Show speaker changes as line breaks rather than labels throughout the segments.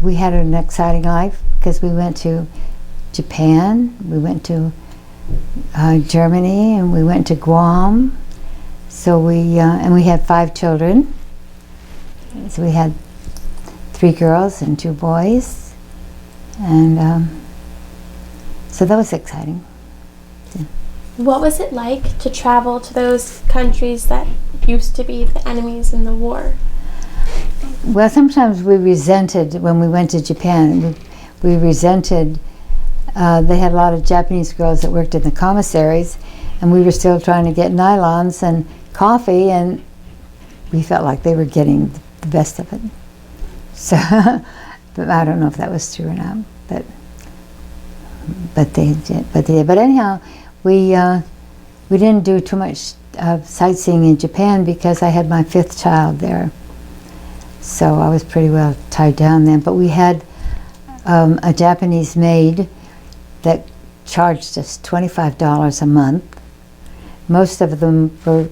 we had an exciting life because we went to Japan, we went to Germany, and we went to Guam. So we had 5 children. So we had 3 girls and 2 boys, and so that was exciting. Yeah.
What was it like to travel to those countries that used to be the enemies in the war?
Well, sometimes we resented, when we went to Japan, we resented, they had a lot of Japanese girls that worked in the commissaries, and we were still trying to get nylons and coffee, and we felt like they were getting the best of it. So, but I don't know if that was true or not, but they did. But anyhow, we didn't do too much sightseeing in Japan because I had my 5th child there. So I was pretty well tied down then. But we had a Japanese maid that charged us $25 a month. Most of them were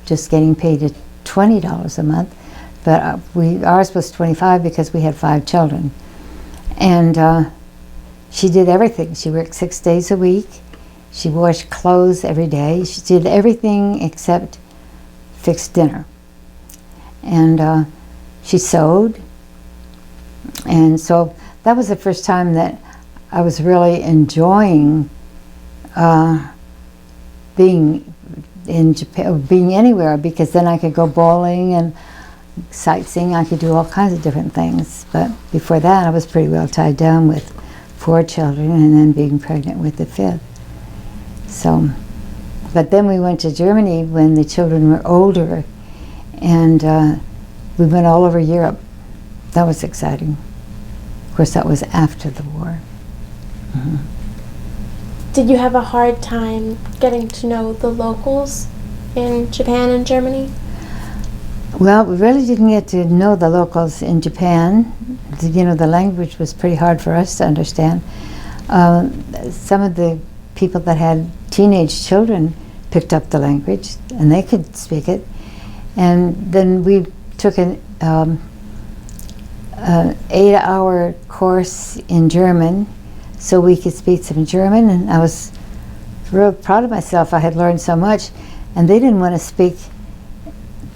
just getting paid at $20 a month, but ours was $25 because we had 5 children. And she did everything. She worked 6 days a week. She washed clothes every day. She did everything except fix dinner. And she sewed. And so that was the first time that I was really enjoying being in Japan, being anywhere, because then I could go bowling and sightseeing. I could do all kinds of different things. But before that, I was pretty well tied down with 4 children and then being pregnant with the 5th. So, but then we went to Germany when the children were older, and we went all over Europe. That was exciting. Of course, that was after the war. Mm-hmm.
Did you have a hard time getting to know the locals in Japan and Germany?
Well, we really didn't get to know the locals in Japan. The language was pretty hard for us to understand. Some of the people that had teenage children picked up the language, and they could speak it. And then we took an 8-hour course in German, so we could speak some German, and I was real proud of myself. I had learned so much, and they didn't want to speak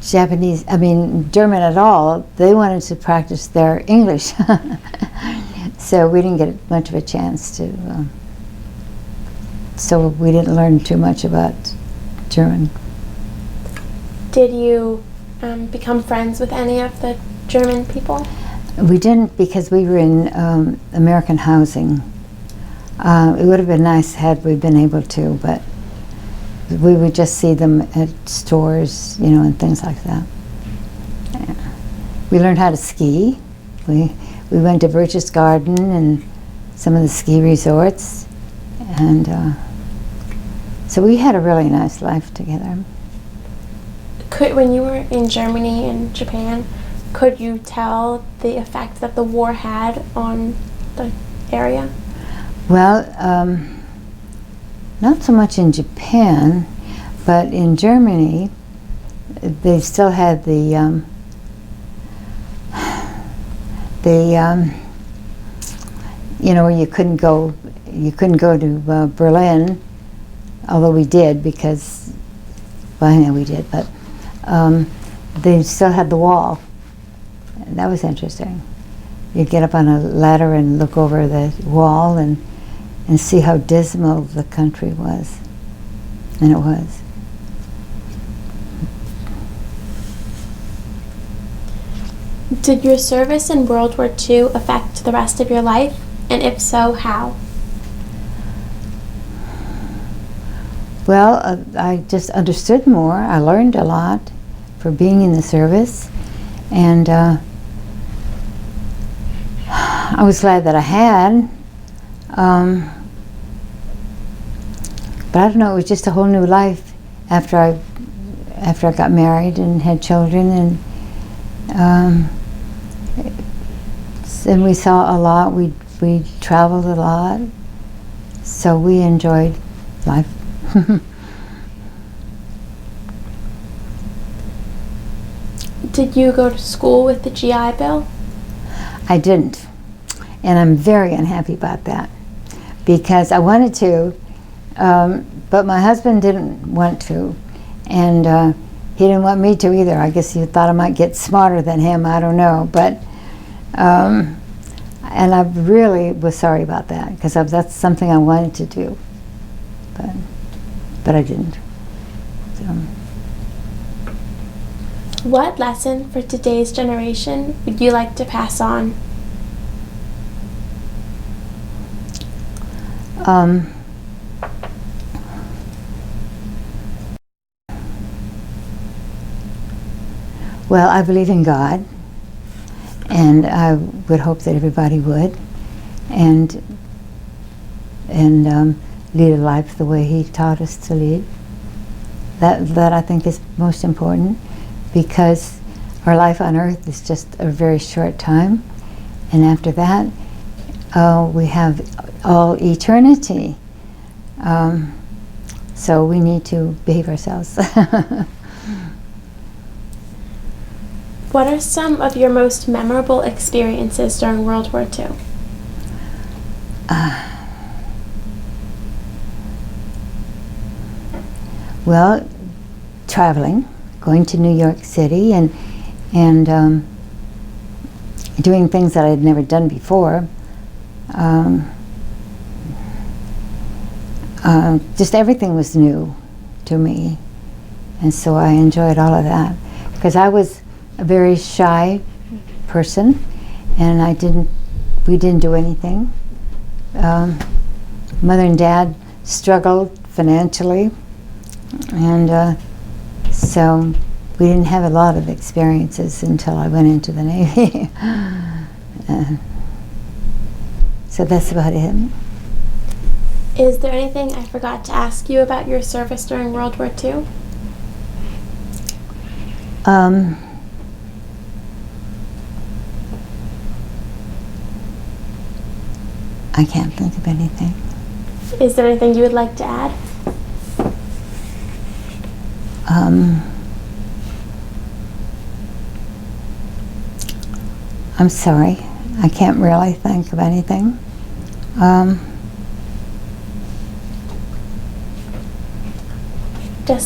German at all. They wanted to practice their English. So we didn't get much of a chance to, so we didn't learn too much about German.
Did you become friends with any of the German people?
We didn't, because we were in American housing. It would have been nice had we been able to, but we would just see them at stores, and things like that. Yeah. We learned how to ski. We went to Birch's Garden and some of the ski resorts, and so we had a really nice life together.
When you were in Germany and Japan, could you tell the effect that the war had on the area?
Well, not so much in Japan, but in Germany, they still had the you couldn't go to Berlin, although we did, because, well, I know we did, but they still had the wall. And that was interesting. You'd get up on a ladder and look over the wall and see how dismal the country was. And it was.
Did your service in World War II affect the rest of your life? And if so, how?
Well, I just understood more. I learned a lot for being in the service. And I was glad that I had. But I don't know, it was just a whole new life after I got married and had children, and we saw a lot. We traveled a lot, so we enjoyed life.
Did you go to school with the GI Bill?
I didn't. And I'm very unhappy about that, because I wanted to, but my husband didn't want to, and he didn't want me to either. I guess he thought I might get smarter than him, I don't know. But, and I really was sorry about that, because that's something I wanted to do, but I didn't. So.
What lesson for today's generation would you like to pass on?
Well, I believe in God, and I would hope that everybody would, and lead a life the way He taught us to lead. That I think is most important, because our life on earth is just a very short time, and after that we have all eternity. So we need to behave ourselves.
What are some of your most memorable experiences during World War II?
Well, traveling, going to New York City, and doing things that I had never done before. Just everything was new to me, and so I enjoyed all of that, because I was a very shy person, and we didn't do anything. Mother and Dad struggled financially, and so we didn't have a lot of experiences until I went into the Navy. So that's about it.
Is there anything I forgot to ask you about your service during World War II?
I can't think of anything.
Is there anything you would like to add?
I'm sorry, I can't really think of anything.
I'm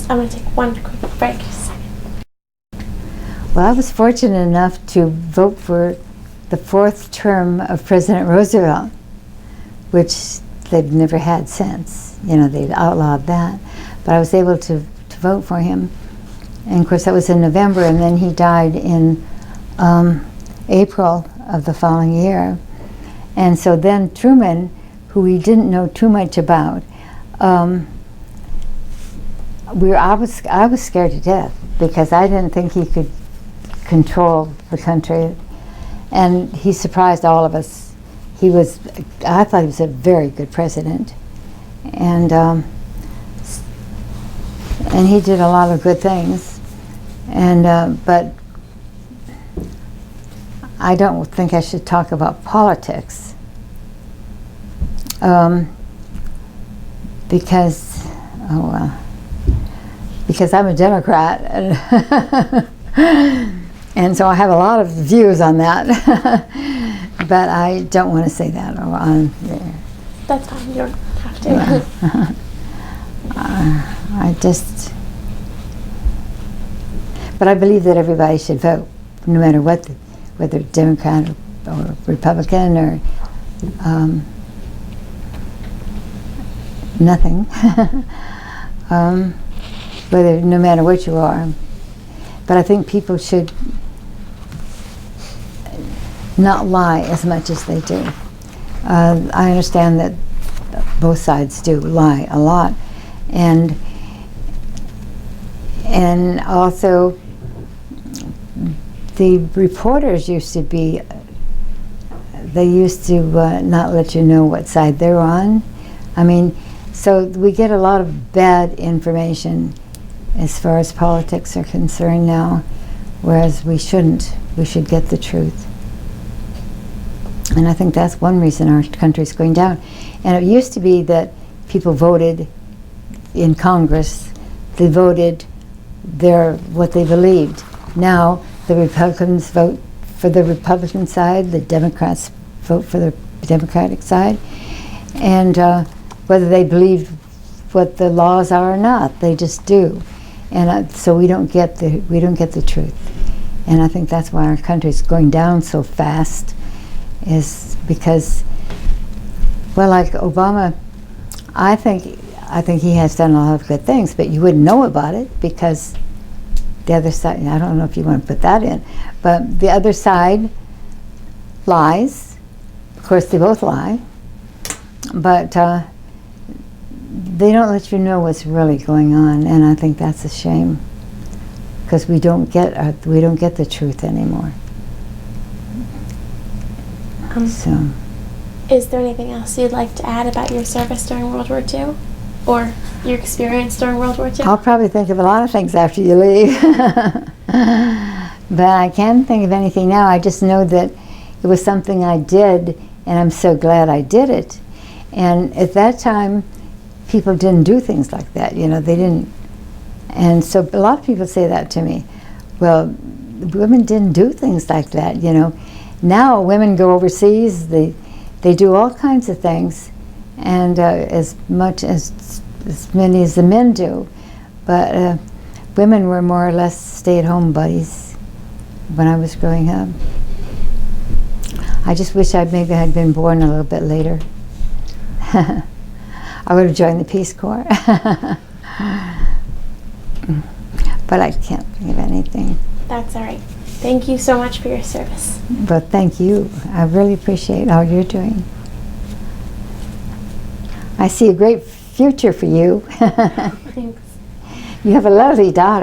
going to take one quick break.
Well, I was fortunate enough to vote for the 4th term of President Roosevelt, which they've never had since. You know, they've outlawed that. But I was able to vote for him. And of course, that was in November, and then he died in April of the following year. And so then Truman, who we didn't know too much about, I was scared to death, because I didn't think he could control the country, and he surprised all of us. I thought he was a very good president, and he did a lot of good things, and but I don't think I should talk about politics, because I'm a Democrat, and so I have a lot of views on that, but I don't want to say that on there.
That's fine, you don't have to.
But I believe that everybody should vote, no matter what, whether Democrat or Republican or nothing. No matter what you are. But I think people should not lie as much as they do. I understand that both sides do lie a lot, and also the reporters used to not let you know what side they're on. I mean, so we get a lot of bad information as far as politics are concerned now, whereas we shouldn't. We should get the truth. And I think that's one reason our country's going down. And it used to be that people voted in Congress, they voted what they believed. Now the Republicans vote for the Republican side, the Democrats vote for the Democratic side, and whether they believe what the laws are or not, they just do, and so we don't get the truth, and I think that's why our country's going down so fast, is because, well, like Obama, I think he has done a lot of good things, but you wouldn't know about it because the other side, I don't know if you want to put that in, but the other side lies. Of course, they both lie, but they don't let you know what's really going on, and I think that's a shame because we don't get the truth anymore. So,
is there anything else you'd like to add about your service during World War II, or your experience during World War II?
I'll probably think of a lot of things after you leave, but I can't think of anything now. I just know that it was something I did, and I'm so glad I did it. And at that time, people didn't do things like that, you know, they didn't. And so a lot of people say that to me. Well, women didn't do things like that, you know. Now women go overseas, they do all kinds of things, and as many as the men do. But women were more or less stay-at-home buddies when I was growing up. I just wish maybe I'd been born a little bit later. I would have joined the Peace Corps. But I can't think of anything.
That's all right. Thank you so much for your service.
But thank you. I really appreciate all you're doing. I see a great future for you.
Thanks.
You have a lovely daughter.